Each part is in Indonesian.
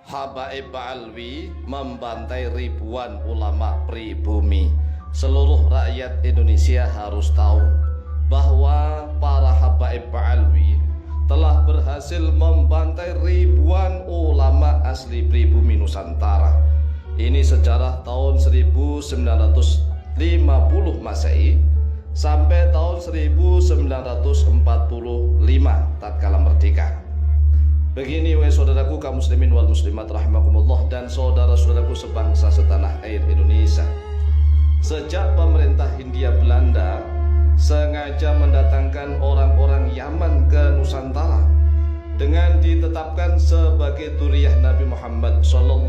Habaib Alwi membantai ribuan ulama pribumi. Seluruh rakyat Indonesia harus tahu bahwa para Habaib Alwi telah berhasil membantai ribuan ulama asli pribumi Nusantara. Ini sejarah tahun 1950 Masehi sampai tahun 1945 tatkala merdeka. Begini wahai saudaraku kaum muslimin wal muslimat rahimakumullah dan saudara-saudaraku sebangsa setanah air Indonesia. Sejak pemerintah Hindia Belanda sengaja mendatangkan orang-orang Yaman ke Nusantara dengan ditetapkan sebagai dzurriyyah Nabi Muhammad SAW,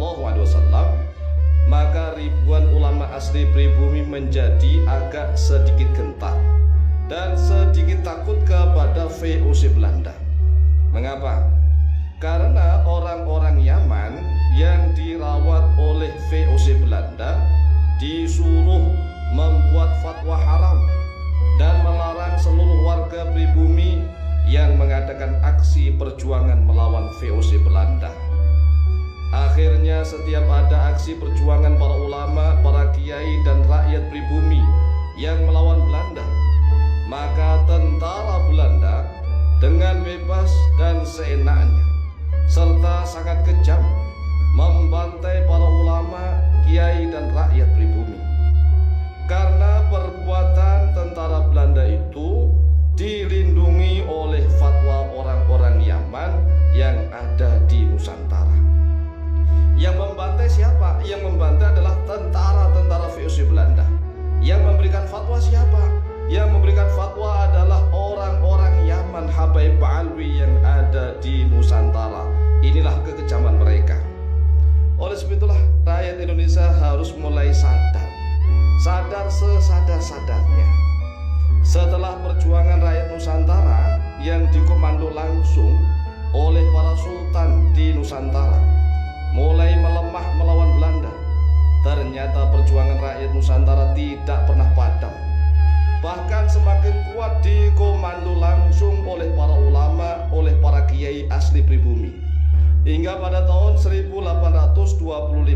maka ribuan ulama asli pribumi menjadi agak sedikit gentar dan sedikit takut kepada VOC Belanda. Mengapa? Karena orang-orang Yaman yang dirawat oleh VOC Belanda disuruh membuat fatwa haram dan melarang seluruh warga pribumi yang mengadakan aksi perjuangan melawan VOC Belanda. Akhirnya setiap ada aksi perjuangan para ulama, para kiai dan rakyat pribumi yang melawan Belanda, maka tentara Belanda dengan bebas dan seenaknya serta sangat kejam membantai para ulama, kiai dan rakyat pribumi. Karena perbuatan tentara Belanda itu dilindungi oleh fatwa orang-orang Yaman yang ada di Nusantara. Yang membantai siapa? Yang membantai adalah tentara-tentara VOC Belanda. Yang memberikan fatwa siapa? Yang memberikan fatwa adalah orang-orang Yaman, Habaib Alwi yang ada di Nusantara. Inilah kekejaman mereka. Oleh sebab itulah rakyat Indonesia harus mulai sadar sesadar-sadarnya. Setelah perjuangan rakyat Nusantara yang dikomando langsung oleh para sultan di Nusantara mulai melemah melawan Belanda, ternyata perjuangan rakyat Nusantara tidak pernah padam. Bahkan semakin kuat dikomando langsung oleh para ulama, oleh para kiai asli pribumi. Hingga pada tahun 1825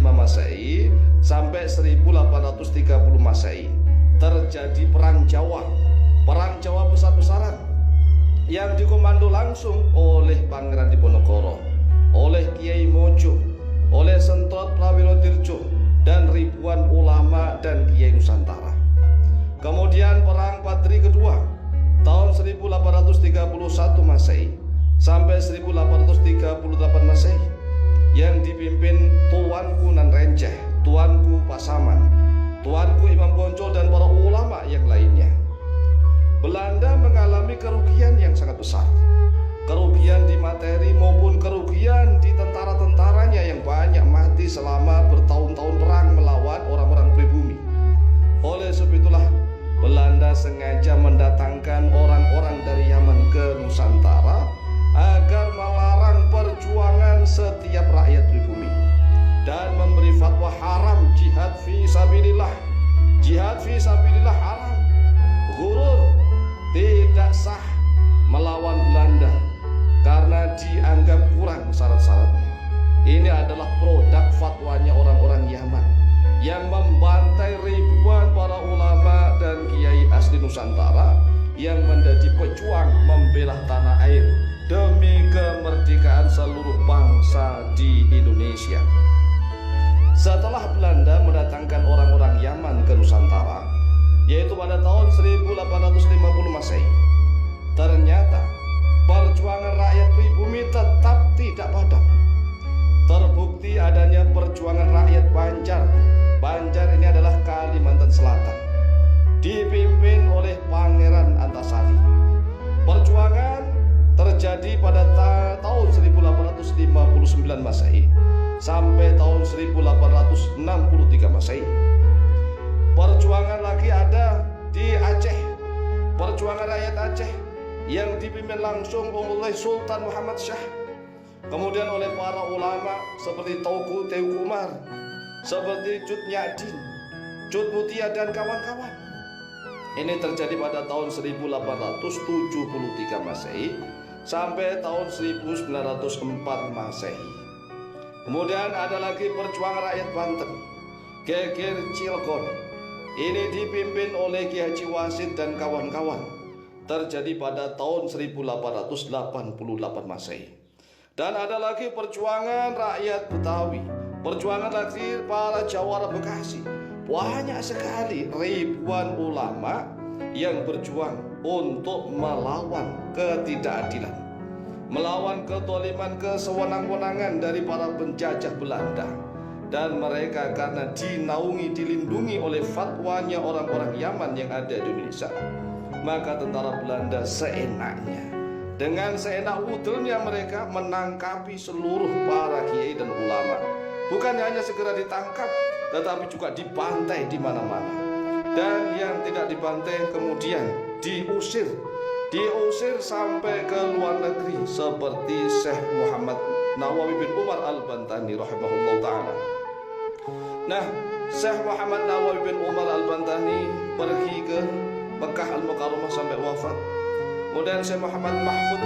Masehi sampai 1830 Masehi terjadi perang Jawa besar-besaran yang dikomando langsung oleh Pangeran Diponegoro, oleh Kiai Mojo, oleh Sentot Prawiro-Dirjo dan ribuan ulama dan kiai Nusantara. Kemudian perang Patri kedua tahun 1831 Masehi sampai 1838 Masehi yang dipimpin Tuanku Nan Renceh, Tuanku Pasaman, Tuanku Imam Bonjol dan para ulama yang lainnya. Belanda mengalami kerugian yang sangat besar, kerugian di materi maupun kerugian di tentara-tentaranya yang banyak mati selama bertahun-tahun perang melawan orang-orang pribumi. Oleh sebab itulah Belanda sengaja mendatangkan orang-orang dari Yaman ke Nusantara agar melarang perjuangan setiap rakyat pribumi dan memberi fatwa haram jihad fi sabilillah. Jihad fi sabilillah haram, ghurur, tidak sah melawan Belanda karena dianggap kurang syarat-syaratnya. Ini adalah produk fatwanya orang-orang Yaman yang membantai ribuan para ulama dan kiai asli Nusantara yang menjadi pejuang membela tanah air demi kemerdekaan seluruh bangsa di Indonesia. Setelah Belanda mendatangkan orang-orang Yaman ke Nusantara, yaitu pada tahun 1850 Masehi, ternyata perjuangan rakyat pribumi tetap tidak padam. Terbukti adanya perjuangan rakyat Banjar. Banjar ini adalah Kalimantan Selatan, dipimpin oleh Pangeran Antasari. Perjuangan terjadi pada tahun 1859 Masehi sampai tahun 1863 Masehi. Perjuangan lagi ada di Aceh, perjuangan rakyat Aceh yang dipimpin langsung oleh Sultan Muhammad Shah, kemudian oleh para ulama seperti Teuku Umar, seperti Cut Nyadin, Cut Mutia dan kawan-kawan. Ini terjadi pada tahun 1873 Masehi sampai tahun 1904 Masehi. Kemudian ada lagi perjuangan rakyat Banten, Geger Cilegon. Ini dipimpin oleh Ki Haji Wasit dan kawan-kawan. Terjadi pada tahun 1888 Masehi. Dan ada lagi perjuangan rakyat Betawi, perjuangan lagi para Jawara Bekasi. Banyak sekali ribuan ulama yang berjuang untuk melawan ketidakadilan, melawan kezaliman, kesewenang-wenangan dari para penjajah Belanda. Dan mereka karena dinaungi, dilindungi oleh fatwanya orang-orang Yaman yang ada di Indonesia, maka tentara Belanda seenaknya, dengan seenak wudelnya mereka menangkapi seluruh para kiai dan ulama. Bukan hanya segera ditangkap, tetapi juga dibantai di mana-mana. Dan yang tidak dibantai kemudian diusir sampai ke luar negeri, seperti Syekh Muhammad Nawawi bin Umar Al-Bantani rahimahullah ta'ala. Nah, Syekh Muhammad Nawawi bin Umar Al-Bantani pergi ke Mekah Al-Mukarramah sampai wafat. Kemudian Syekh Muhammad Mahfud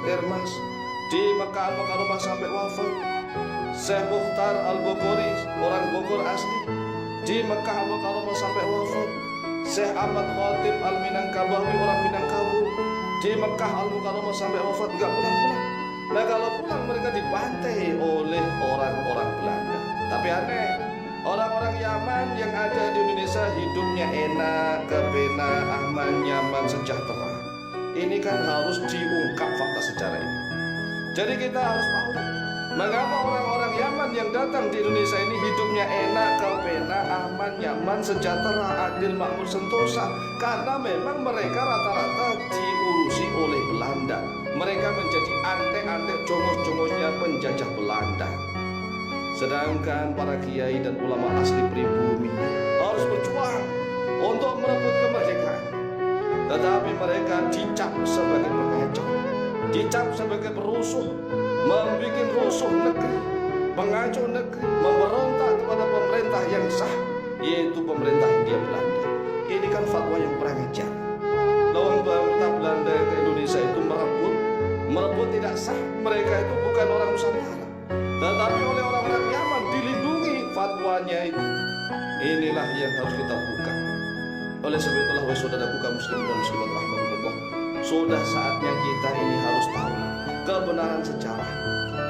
Termas di Mekah Al-Mukarramah sampai wafat. Syekh Mukhtar Al-Bukhari, orang Bogor asli, di Mekah Al-Mukarramah sampai wafat. Syekh Ahmad Khatib Al-Minangkabawi, orang Minangkabau, di Mekah Al-Mukarramah sampai wafat, enggak pulang-pulang. Nah, kalau pulang mereka dibantai oleh orang-orang Belanda. Tapi aneh, orang-orang Yaman yang ada di Indonesia hidupnya enak, kepenak, aman, nyaman, sejahtera. Ini kan harus diungkap fakta sejarah ini. Jadi kita harus tahu mengapa orang-orang Yaman yang datang di Indonesia ini hidupnya enak, kepenak, aman, nyaman, sejahtera, adil, makmur, sentosa. Karena memang mereka rata-rata diurusi oleh Belanda. Mereka menjadi antek-antek, jongos-jongosnya penjajah Belanda. Sedangkan para kiai dan ulama asli pribumi harus berjuang untuk merebut kemerdekaan. Tetapi mereka dicap sebagai pengacau, dicap sebagai perusuh, membuat rusuh negeri, mengacau negeri, memberontak kepada pemerintah yang sah, yaitu pemerintah Hindia Belanda. Ini kan fatwa yang kurang ajar. Lawan pemerintah Belanda ke Indonesia itu merebut tidak sah. Mereka itu bukan orang Nusantara, tetapi oleh orang-orang Yaman dilindungi fatwanya itu. Inilah yang harus kita buka. Oleh sebab itulah, wahai saudaraku kaum muslimin dan muslimat rahimahumullah, sudah saatnya kita ini harus tahu kebenaran sejarah.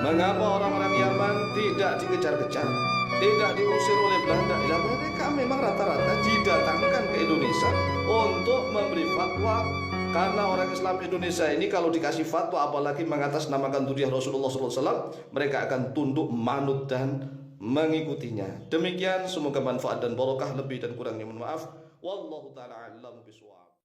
Mengapa orang-orang Yaman tidak dikejar-kejar, tidak diusir oleh Belanda? Ya, mereka memang rata-rata didatangkan ke Indonesia untuk memberi fatwa. Karena orang Islam Indonesia ini kalau dikasih fatwa, apalagi mengatasnamakan zuriat Rasulullah SAW, mereka akan tunduk, manut dan mengikutinya. Demikian, semoga manfaat dan barokah. Lebih dan kurangnya mohon maaf. Wallahu ta'ala a'lam bishawab.